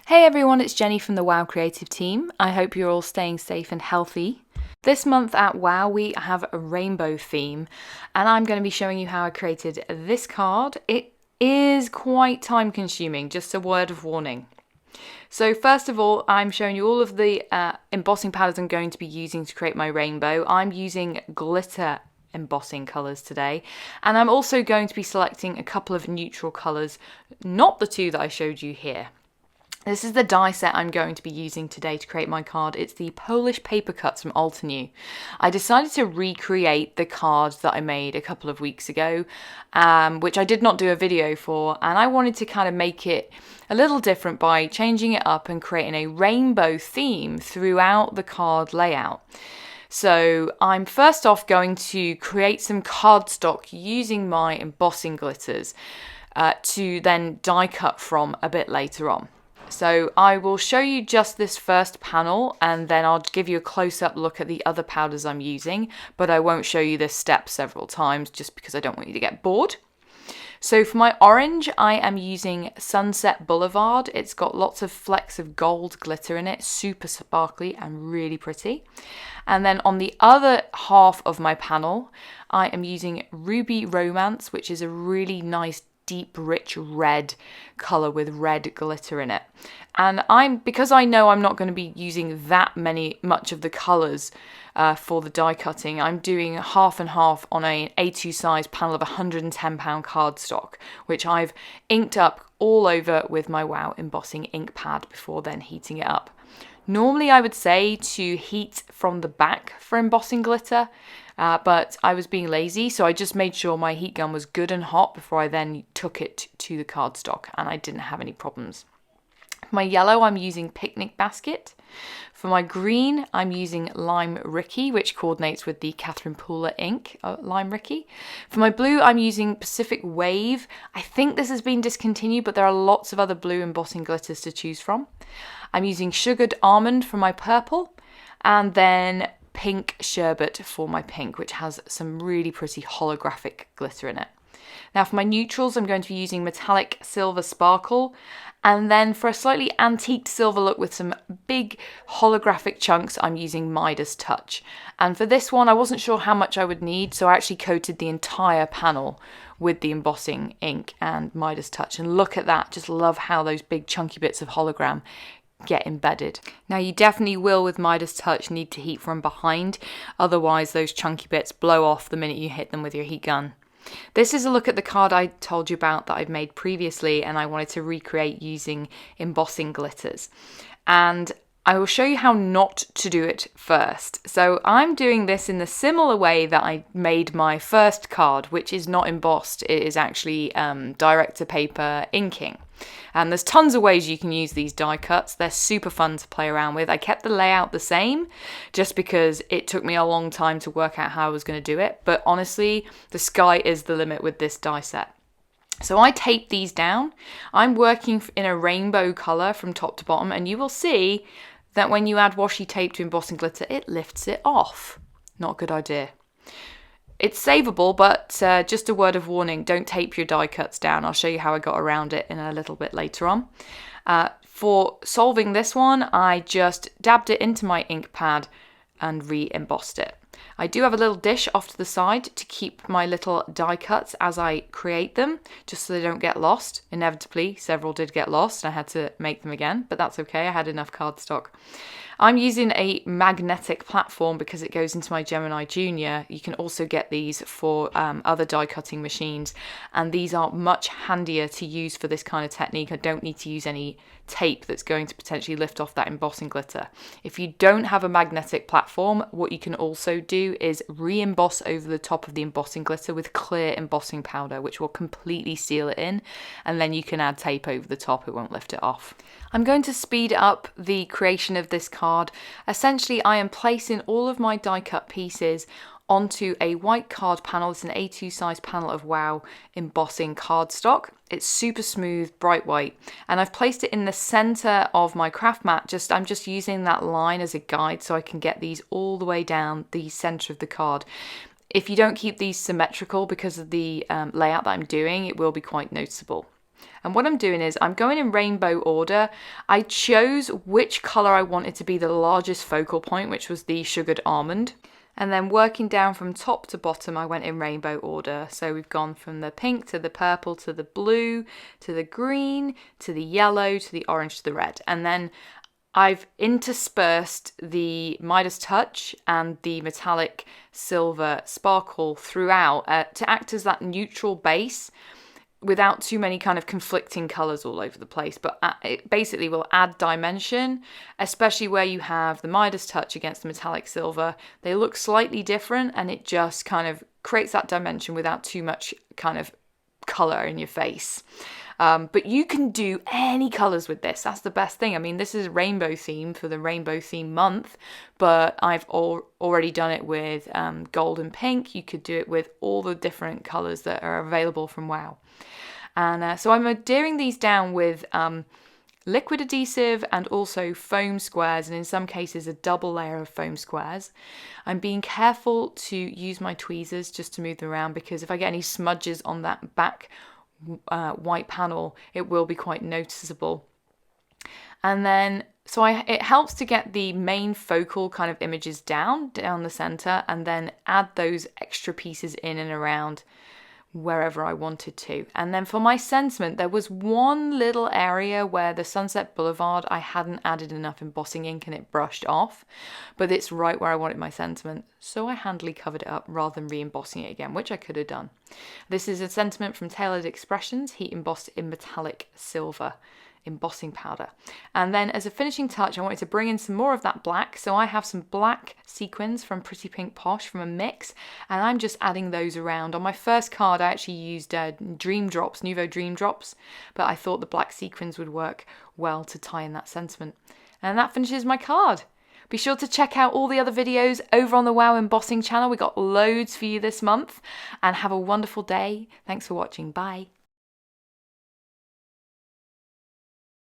Hey everyone, it's Jenny from the WOW Creative team. I hope you're all staying safe and healthy. This month at WOW we have a rainbow theme and I'm going to be showing you how I created this card. It is quite time consuming, just a word of warning. So first of all, I'm showing you all of the embossing powders I'm going to be using to create my rainbow. I'm using glitter embossing colours today, and I'm also going to be selecting a couple of neutral colours, not the two that I showed you here. This is the die set I'm going to be using today to create my card. It's the Polish Papercuts from Altenew. I decided to recreate the card that I made a couple of weeks ago, which I did not do a video for, and I wanted to kind of make it a little different by changing it up and creating a rainbow theme throughout the card layout. So I'm first off going to create some cardstock using my embossing glitters to then die cut from a bit later on. So I will show you just this first panel and then I'll give you a close-up look at the other powders I'm using, but I won't show you this step several times just because I don't want you to get bored. So for my orange, I am using Sunset Boulevard. It's got lots of flecks of gold glitter in it, super sparkly and really pretty. And then on the other half of my panel, I am using Ruby Romance, which is a really nice deep rich red color with red glitter in it. And because I know I'm not going to be using that much of the colors for the die cutting, I'm doing half and half on an A2 size panel of 110-pound cardstock, which I've inked up all over with my WOW embossing ink pad before then heating it up. Normally I would say to heat from the back for embossing glitter, but I was being lazy, so I just made sure my heat gun was good and hot before I then took it to the cardstock, and I didn't have any problems. For my yellow, I'm using Picnic Basket. For my green, I'm using Lime Ricky, which coordinates with the Catherine Pooler ink, Lime Ricky. For my blue, I'm using Pacific Wave. I think this has been discontinued, but there are lots of other blue embossing glitters to choose from. I'm using Sugared Almond for my purple, and then Pink Sherbert for my pink, which has some really pretty holographic glitter in it. Now for my neutrals, I'm going to be using Metallic Silver Sparkle, and then for a slightly antiqued silver look with some big holographic chunks, I'm using Midas Touch. And for this one, I wasn't sure how much I would need, so I actually coated the entire panel with the embossing ink and Midas Touch. And look at that, just love how those big chunky bits of hologram get embedded. Now you definitely will with Midas Touch need to heat from behind, otherwise those chunky bits blow off the minute you hit them with your heat gun. This is a look at the card I told you about that I've made previously, and I wanted to recreate using embossing glitters. And I will show you how not to do it first. So I'm doing this in the similar way that I made my first card, which is not embossed. It is actually direct to paper inking. And there's tons of ways you can use these die cuts. They're super fun to play around with. I kept the layout the same just because it took me a long time to work out how I was going to do it. But honestly, the sky is the limit with this die set. So I tape these down. I'm working in a rainbow color from top to bottom, and you will see that when you add washi tape to embossing glitter, it lifts it off. Not a good idea. It's savable, but just a word of warning, don't tape your die cuts down. I'll show you how I got around it in a little bit later on. For solving this one, I just dabbed it into my ink pad and re-embossed it. I do have a little dish off to the side to keep my little die cuts as I create them, just so they don't get lost. Inevitably, several did get lost and I had to make them again, but that's okay, I had enough cardstock. I'm using a magnetic platform because it goes into my Gemini Junior. You can also get these for other die cutting machines, and these are much handier to use for this kind of technique. I don't need to use any tape that's going to potentially lift off that embossing glitter. If you don't have a magnetic platform, what you can also do is re-emboss over the top of the embossing glitter with clear embossing powder, which will completely seal it in, and then you can add tape over the top, it won't lift it off. I'm going to speed up the creation of this card. Essentially, I am placing all of my die cut pieces onto a white card panel. It's an A2 size panel of WOW embossing cardstock. It's super smooth, bright white, and I've placed it in the center of my craft mat. I'm just using that line as a guide so I can get these all the way down the center of the card. If you don't keep these symmetrical because of the layout that I'm doing, it will be quite noticeable. And what I'm doing is I'm going in rainbow order. I chose which colour I wanted to be the largest focal point, which was the sugared almond. And then working down from top to bottom, I went in rainbow order. So we've gone from the pink to the purple to the blue to the green to the yellow to the orange to the red. And then I've interspersed the Midas Touch and the metallic silver sparkle throughout to act as that neutral base without too many kind of conflicting colours all over the place. But it basically will add dimension, especially where you have the Midas Touch against the metallic silver. They look slightly different and it just kind of creates that dimension without too much kind of colour in your face. But you can do any colours with this. That's the best thing. I mean, this is rainbow theme for the rainbow theme month, but I've already done it with gold and pink. You could do it with all the different colours that are available from WOW. And so I'm adhering these down with liquid adhesive and also foam squares, and in some cases a double layer of foam squares. I'm being careful to use my tweezers just to move them around, because if I get any smudges on that back white panel, it will be quite noticeable. And then so it helps to get the main focal kind of images down the center, and then add those extra pieces in and around wherever I wanted to. And then for my sentiment, there was one little area where the Sunset Boulevard, I hadn't added enough embossing ink and it brushed off, but it's right where I wanted my sentiment. So I handily covered it up rather than re-embossing it again, which I could have done. This is a sentiment from Tailored Expressions, heat embossed in metallic silver embossing powder. And then as a finishing touch, I wanted to bring in some more of that black. So I have some black sequins from Pretty Pink Posh from a mix, and I'm just adding those around. On my first card, I actually used Dream Drops, Nouveau Dream Drops, but I thought the black sequins would work well to tie in that sentiment. And that finishes my card. Be sure to check out all the other videos over on the WOW Embossing channel. We got loads for you this month, and have a wonderful day. Thanks for watching. Bye.